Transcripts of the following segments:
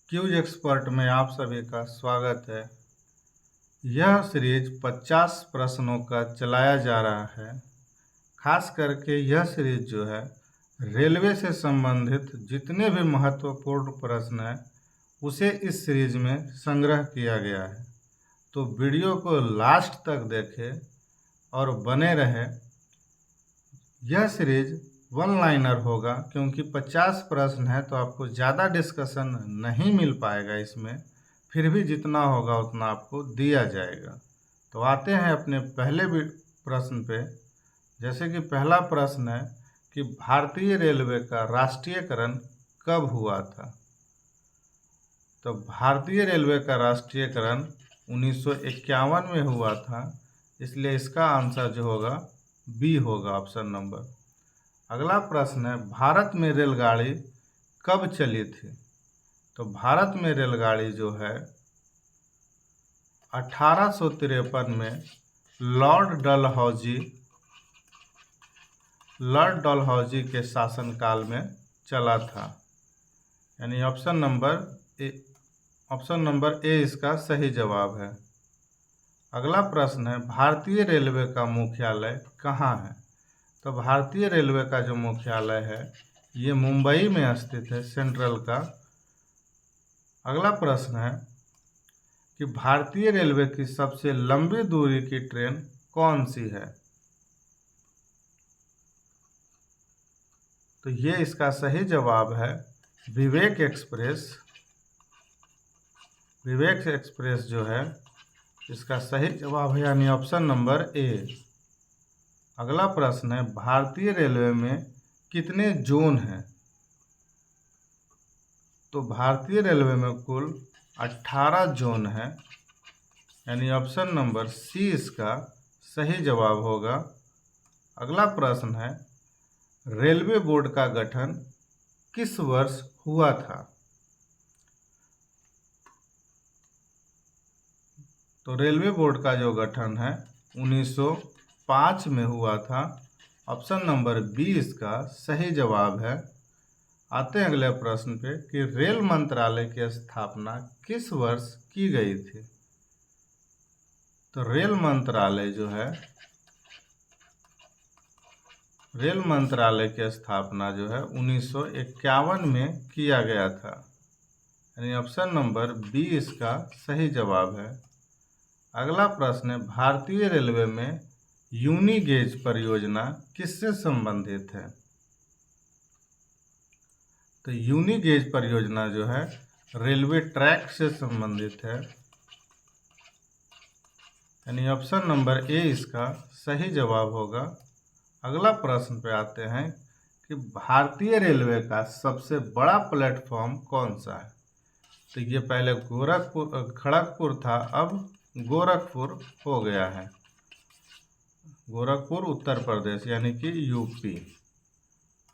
Cues expert में आप सभी का स्वागत है। यह सीरीज 50 प्रश्नों का चलाया जा रहा है। खास करके यह सीरीज जो है रेलवे से संबंधित जितने भी महत्वपूर्ण प्रश्न हैं उसे इस सीरीज में संग्रह किया गया है। तो वीडियो को लास्ट तक देखें और बने रहें। यह सीरीज वन लाइनर होगा क्योंकि 50 प्रश्न है तो आपको ज़्यादा डिस्कशन नहीं मिल पाएगा इसमें। फिर भी जितना होगा उतना आपको दिया जाएगा। तो आते हैं अपने पहले भी प्रश्न पे। जैसे कि पहला प्रश्न है कि भारतीय रेलवे का राष्ट्रीयकरण कब हुआ था। तो भारतीय रेलवे का राष्ट्रीयकरण 1951 में हुआ था, इसलिए इसका आंसर जो होगा बी होगा, ऑप्शन नंबर। अगला प्रश्न है भारत में रेलगाड़ी कब चली थी। तो भारत में रेलगाड़ी जो है 1853 में लॉर्ड डलहौजी के शासनकाल में चला था, यानी ऑप्शन नंबर ए इसका सही जवाब है। अगला प्रश्न है भारतीय रेलवे का मुख्यालय कहाँ है। तो भारतीय रेलवे का जो मुख्यालय है ये मुंबई में स्थित है, सेंट्रल का। अगला प्रश्न है कि भारतीय रेलवे की सबसे लंबी दूरी की ट्रेन कौन सी है। तो ये इसका सही जवाब है विवेक एक्सप्रेस। विवेक एक्सप्रेस जो है इसका सही जवाब है, यानी ऑप्शन नंबर ए। अगला प्रश्न है भारतीय रेलवे में कितने जोन हैं। तो भारतीय रेलवे में कुल 18 जोन है, यानी ऑप्शन नंबर सी इसका सही जवाब होगा। अगला प्रश्न है रेलवे बोर्ड का गठन किस वर्ष हुआ था। तो रेलवे बोर्ड का जो गठन है 1905 में हुआ था, ऑप्शन नंबर बी इसका सही जवाब है। आते हैं अगले प्रश्न पे कि रेल मंत्रालय की स्थापना किस वर्ष की गई थी। तो रेल मंत्रालय की स्थापना जो है 1951 में किया गया था, यानी ऑप्शन नंबर बी इसका सही जवाब है। अगला प्रश्न है भारतीय रेलवे में यूनिगेज परियोजना किससे संबंधित है। तो यूनिगेज परियोजना जो है रेलवे ट्रैक से संबंधित है, यानी ऑप्शन नंबर ए इसका सही जवाब होगा। अगला प्रश्न पे आते हैं कि भारतीय रेलवे का सबसे बड़ा प्लेटफॉर्म कौन सा है। तो ये पहले खड़गपुर था, अब गोरखपुर हो गया है। गोरखपुर उत्तर प्रदेश यानी कि यूपी।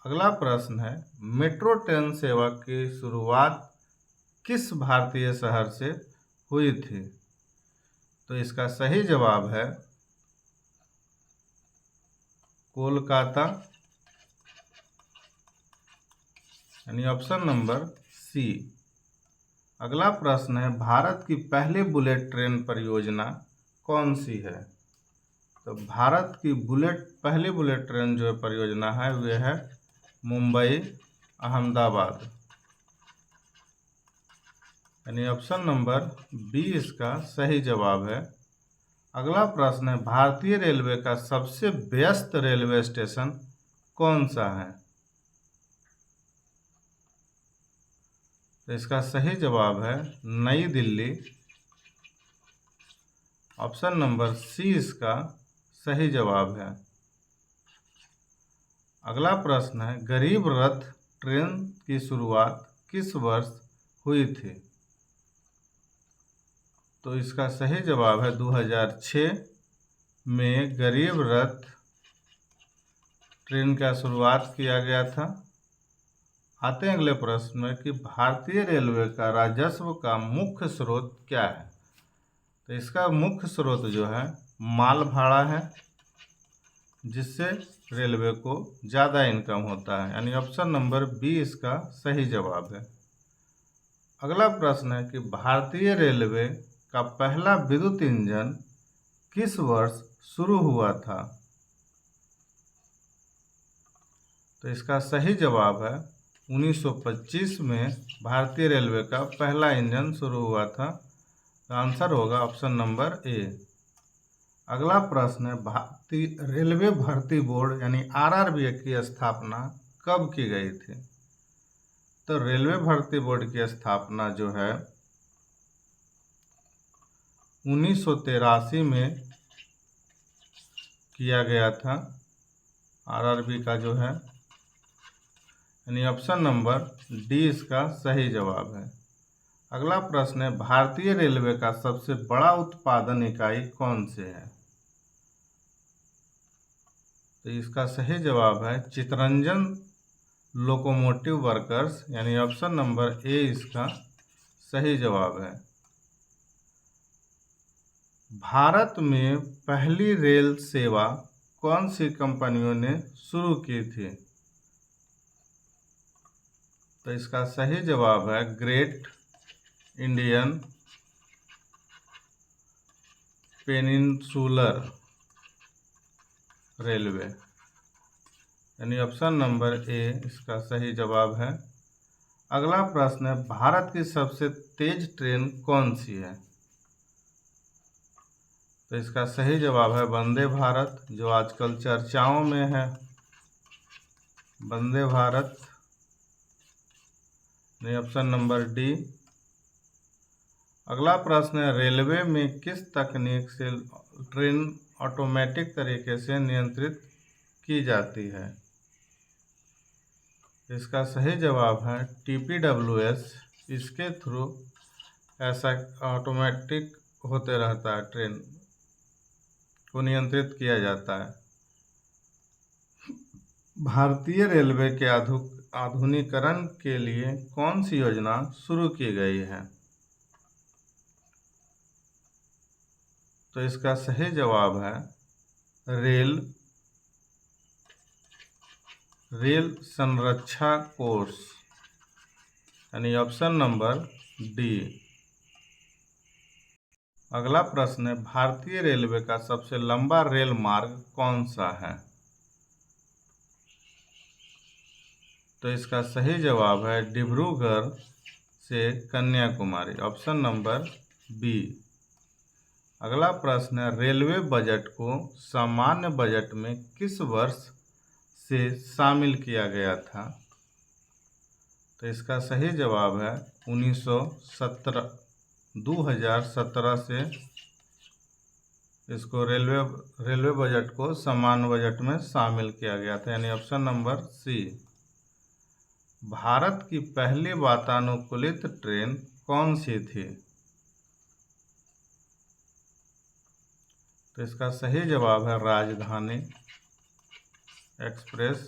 अगला प्रश्न है मेट्रो ट्रेन सेवा की शुरुआत किस भारतीय शहर से हुई थी। तो इसका सही जवाब है कोलकाता, यानी ऑप्शन नंबर सी। अगला प्रश्न है भारत की पहली बुलेट ट्रेन परियोजना कौन सी है। तो भारत की पहली बुलेट ट्रेन जो परियोजना है वह है मुंबई अहमदाबाद, यानी ऑप्शन नंबर बी इसका सही जवाब है। अगला प्रश्न है भारतीय रेलवे का सबसे व्यस्त रेलवे स्टेशन कौन सा है। तो इसका सही जवाब है नई दिल्ली, ऑप्शन नंबर सी इसका सही जवाब है। अगला प्रश्न है गरीब रथ ट्रेन की शुरुआत किस वर्ष हुई थी। तो इसका सही जवाब है 2006 में गरीब रथ ट्रेन का शुरुआत किया गया था। आते हैं अगले प्रश्न में कि भारतीय रेलवे का राजस्व का मुख्य स्रोत क्या है। तो इसका मुख्य स्रोत जो है माल भाड़ा है, जिससे रेलवे को ज़्यादा इनकम होता है, यानी ऑप्शन नंबर बी इसका सही जवाब है। अगला प्रश्न है कि भारतीय रेलवे का पहला विद्युत इंजन किस वर्ष शुरू हुआ था? तो इसका सही जवाब है 1925 में भारतीय रेलवे का पहला इंजन शुरू हुआ था। तो आंसर होगा ऑप्शन नंबर ए। अगला प्रश्न है भारतीय रेलवे भर्ती बोर्ड यानी आरआरबी की स्थापना कब की गई थी? तो रेलवे भर्ती बोर्ड की स्थापना जो है 1983 में किया गया था। आरआरबी का जो है यानी ऑप्शन नंबर डी इसका सही जवाब है। अगला प्रश्न है भारतीय रेलवे का सबसे बड़ा उत्पादन इकाई कौन से है? तो इसका सही जवाब है चितरंजन लोकोमोटिव वर्कर्स यानी ऑप्शन नंबर ए इसका सही जवाब है। भारत में पहली रेल सेवा कौन सी कंपनियों ने शुरू की थी? तो इसका सही जवाब है ग्रेट इंडियन पेनिनसुलर रेलवे यानी ऑप्शन नंबर ए इसका सही जवाब है। अगला प्रश्न है भारत की सबसे तेज ट्रेन कौन सी है? तो इसका सही जवाब है वंदे भारत, जो आजकल चर्चाओं में है। वंदे भारत यानी ऑप्शन नंबर डी। अगला प्रश्न है रेलवे में किस तकनीक से ट्रेन ऑटोमेटिक तरीके से नियंत्रित की जाती है? इसका सही जवाब है TPWS। इसके थ्रू ऐसा ऑटोमेटिक होते रहता है, ट्रेन को नियंत्रित किया जाता है। भारतीय रेलवे के आधुनिकीकरण के लिए कौन सी योजना शुरू की गई है? तो इसका सही जवाब है रेल संरक्षा कोर्स यानी ऑप्शन नंबर डी। अगला प्रश्न है भारतीय रेलवे का सबसे लंबा रेल मार्ग कौन सा है? तो इसका सही जवाब है डिब्रूगढ़ से कन्याकुमारी, ऑप्शन नंबर बी। अगला प्रश्न है रेलवे बजट को सामान्य बजट में किस वर्ष से शामिल किया गया था? तो इसका सही जवाब है 2017 से इसको रेलवे बजट को सामान्य बजट में शामिल किया गया था, यानी ऑप्शन नंबर सी। भारत की पहली वातानुकूलित ट्रेन कौन सी थी? तो इसका सही जवाब है राजधानी एक्सप्रेस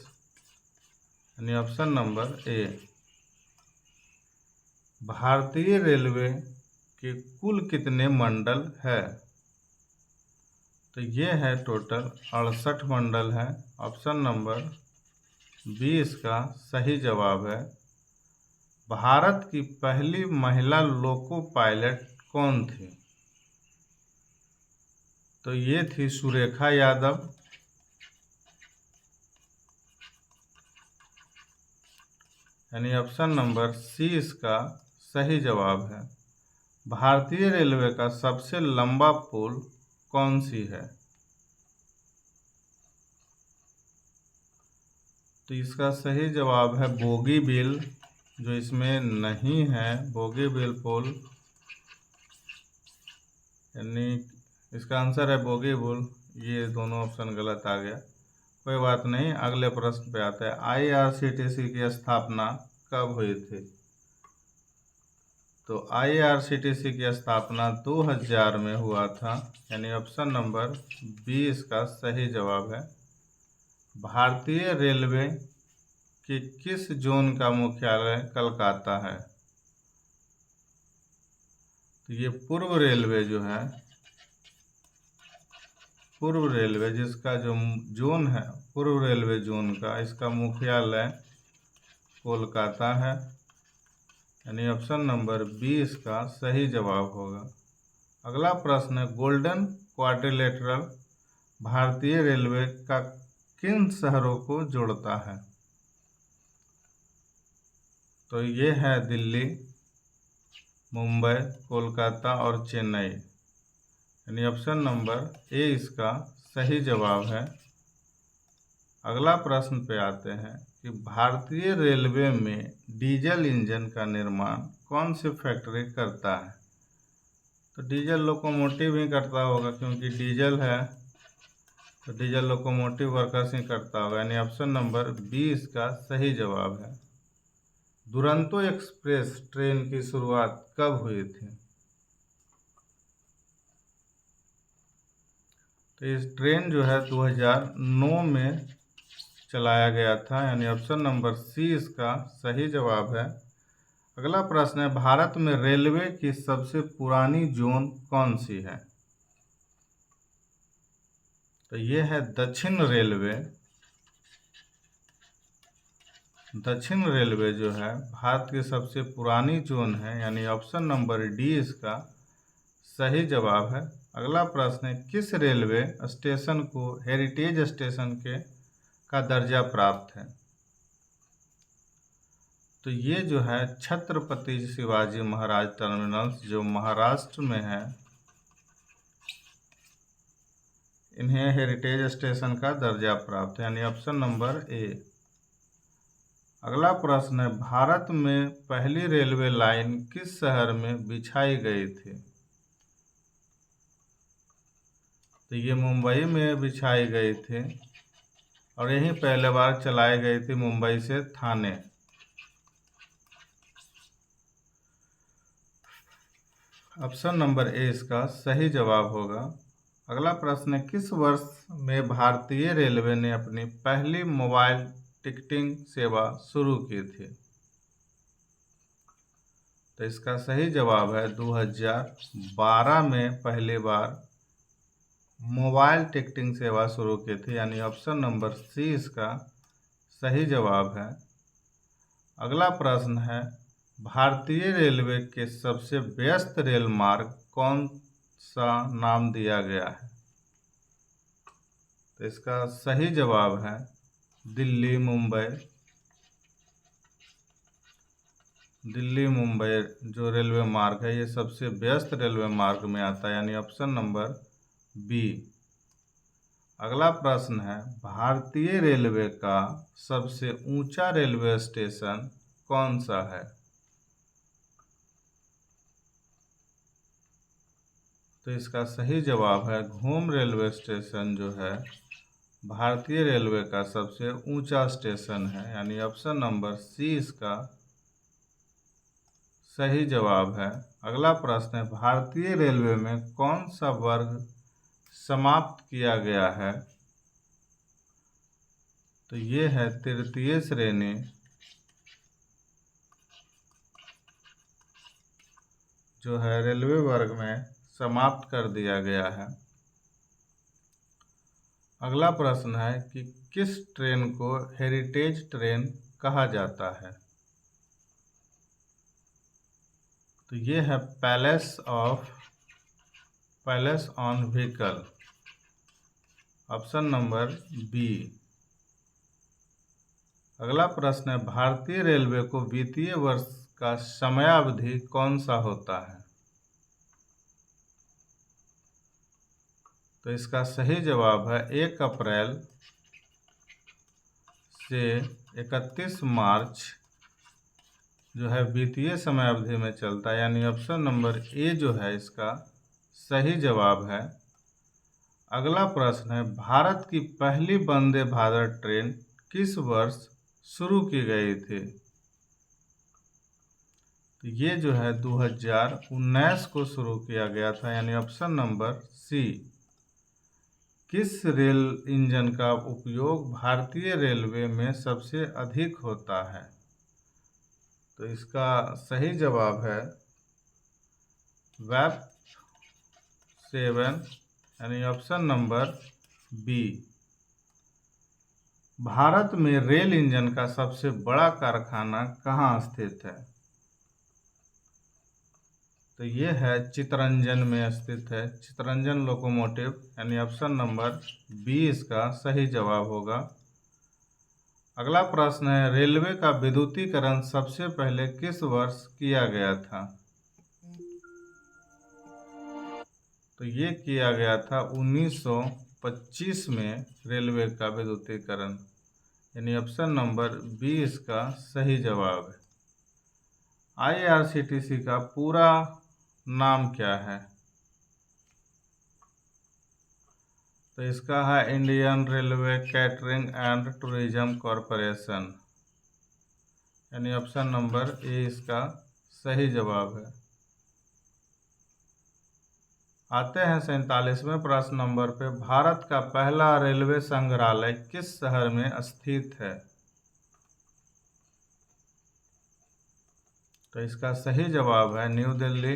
यानी ऑप्शन नंबर ए। भारतीय रेलवे के कुल कितने मंडल है? तो ये है टोटल 68 मंडल है, ऑप्शन नंबर बी इसका सही जवाब है। भारत की पहली महिला लोको पायलट कौन थी? तो ये थी सुरेखा यादव। यानी ऑप्शन नंबर सी इसका सही जवाब है। भारतीय रेलवे का सबसे लंबा पुल कौन सी है? तो इसका सही जवाब है बोगीबिल, जो इसमें नहीं है। बोगीबिल पुल यानी इसका आंसर है बोगीबिल। ये दोनों ऑप्शन गलत आ गया, कोई बात नहीं। अगले प्रश्न पे आते हैं IRCTC की स्थापना कब हुई थी? तो IRCTC की स्थापना 2000 में हुआ था, यानी ऑप्शन नंबर बी इसका सही जवाब है। भारतीय रेलवे के किस जोन का मुख्यालय कलकत्ता है? तो ये पूर्व रेलवे जो है, पूर्व रेलवे जिसका जो जोन है पूर्व रेलवे जोन का, इसका मुख्यालय कोलकाता है। यानी ऑप्शन नंबर बी इसका सही जवाब होगा। अगला प्रश्न है, गोल्डन क्वाड्रिलेटरल भारतीय रेलवे का किन शहरों को जोड़ता है? तो ये है दिल्ली, मुंबई, कोलकाता और चेन्नई। यानी ऑप्शन नंबर ए इसका सही जवाब है। अगला प्रश्न पे आते हैं कि भारतीय रेलवे में डीजल इंजन का निर्माण कौन सी फैक्ट्री करता है? तो डीजल लोकोमोटिव ही करता होगा, क्योंकि डीजल है तो डीजल लोकोमोटिव वर्कर्स ही करता होगा। यानी ऑप्शन नंबर बी इसका सही जवाब है। दुरंतो एक्सप्रेस ट्रेन की शुरुआत कब हुई थी? तो इस ट्रेन जो है 2009 में चलाया गया था। यानी ऑप्शन नंबर सी इसका सही जवाब है। अगला प्रश्न है, भारत में रेलवे की सबसे पुरानी जोन कौन सी है? तो ये है दक्षिण रेलवे। दक्षिण रेलवे जो है भारत की सबसे पुरानी जोन है। यानी ऑप्शन नंबर डी इसका सही जवाब है। अगला प्रश्न है, किस रेलवे स्टेशन को हेरिटेज स्टेशन का दर्जा प्राप्त है? तो ये जो है छत्रपति शिवाजी महाराज टर्मिनस जो महाराष्ट्र में है, इन्हें हेरिटेज स्टेशन का दर्जा प्राप्त है। यानी ऑप्शन नंबर ए। अगला प्रश्न है, भारत में पहली रेलवे लाइन किस शहर में बिछाई गई थी? तो ये मुंबई में बिछाई गई थी और यही पहले बार चलाई गई थी मुंबई से थाने। ऑप्शन नंबर ए इसका सही जवाब होगा। अगला प्रश्न है, किस वर्ष में भारतीय रेलवे ने अपनी पहली मोबाइल टिकटिंग सेवा शुरू की थी? तो इसका सही जवाब है 2012 में पहली बार मोबाइल टिकटिंग सेवा शुरू की थी। यानी ऑप्शन नंबर सी इसका सही जवाब है। अगला प्रश्न है, भारतीय रेलवे के सबसे व्यस्त रेल मार्ग कौन सा नाम दिया गया है? तो इसका सही जवाब है दिल्ली मुंबई। दिल्ली मुंबई जो रेलवे मार्ग है ये सबसे व्यस्त रेलवे मार्ग में आता है। यानी ऑप्शन नंबर बी। अगला प्रश्न है, भारतीय रेलवे का सबसे ऊंचा रेलवे स्टेशन कौन सा है? तो इसका सही जवाब है घूम रेलवे स्टेशन जो है भारतीय रेलवे का सबसे ऊंचा स्टेशन है। यानी ऑप्शन नंबर सी इसका सही जवाब है। अगला प्रश्न है, भारतीय रेलवे में कौन सा वर्ग समाप्त किया गया है? तो ये है तृतीय श्रेणी जो है रेलवे वर्ग में समाप्त कर दिया गया है। अगला प्रश्न है कि किस ट्रेन को हेरिटेज ट्रेन कहा जाता है? तो ये है palace on vehicle. Option number B. अगला प्रश्न है, भारतीय रेलवे को वित्तीय वर्ष का समयावधि कौन सा होता है? तो इसका सही जवाब है 1 अप्रैल से 31 मार्च जो है वित्तीय समयावधि में चलता है। यानी ऑप्शन नंबर ए जो है इसका सही जवाब है। अगला प्रश्न है, भारत की पहली वंदे भारत ट्रेन किस वर्ष शुरू की गई थी? तो ये जो है 2019 को शुरू किया गया था। यानी ऑप्शन नंबर सी। किस रेल इंजन का उपयोग भारतीय रेलवे में सबसे अधिक होता है? तो इसका सही जवाब है वेब 7। यानी ऑप्शन नंबर बी। भारत में रेल इंजन का सबसे बड़ा कारखाना कहाँ स्थित है? तो ये है चितरंजन में स्थित है, चितरंजन लोकोमोटिव, यानी ऑप्शन नंबर बी इसका सही जवाब होगा। अगला प्रश्न है, रेलवे का विद्युतीकरण सबसे पहले किस वर्ष किया गया था? तो ये किया गया था 1925 में रेलवे का विद्युतीकरण, यानी ऑप्शन नंबर बी इसका सही जवाब है। IRCTC का पूरा नाम क्या है? तो इसका है Indian railway catering and tourism corporation, यानी ऑप्शन नंबर ए इसका सही जवाब है। आते हैं 47वें प्रश्न नंबर पे, भारत का पहला रेलवे संग्रहालय किस शहर में स्थित है? तो इसका सही जवाब है न्यू दिल्ली,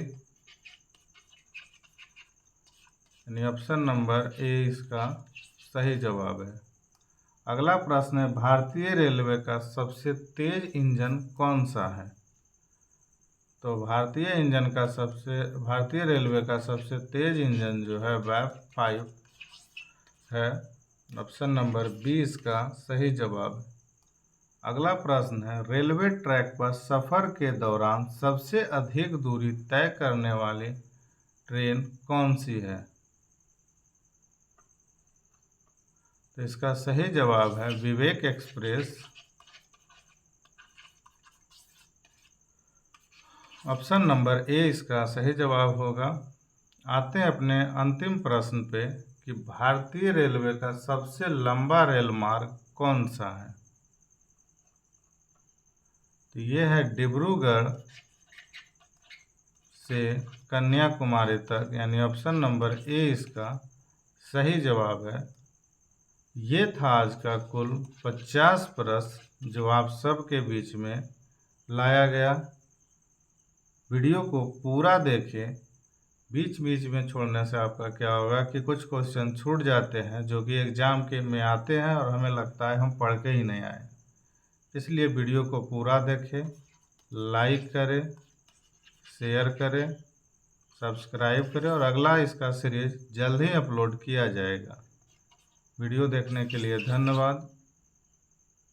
यानी ऑप्शन नंबर ए इसका सही जवाब है। अगला प्रश्न है, भारतीय रेलवे का सबसे तेज इंजन कौन सा है? तो भारतीय रेलवे का सबसे तेज इंजन जो है वह 5 है, ऑप्शन नंबर बी इसका सही जवाब है। अगला प्रश्न है, रेलवे ट्रैक पर सफर के दौरान सबसे अधिक दूरी तय करने वाली ट्रेन कौन सी है? तो इसका सही जवाब है विवेक एक्सप्रेस, ऑप्शन नंबर ए इसका सही जवाब होगा। आते हैं अपने अंतिम प्रश्न पे कि भारतीय रेलवे का सबसे लंबा रेल मार्ग कौन सा है? तो ये है डिब्रूगढ़ से कन्याकुमारी तक, यानी ऑप्शन नंबर ए इसका सही जवाब है। ये था आज का कुल 50 प्रश्न जो आप सबके बीच में लाया गया। वीडियो को पूरा देखें, बीच बीच में छोड़ने से आपका क्या होगा कि कुछ क्वेश्चन छूट जाते हैं जो कि एग्ज़ाम के में आते हैं और हमें लगता है हम पढ़ के ही नहीं आए। इसलिए वीडियो को पूरा देखें, लाइक करें, शेयर करें, सब्सक्राइब करें और अगला इसका सीरीज जल्द ही अपलोड किया जाएगा। वीडियो देखने के लिए धन्यवाद।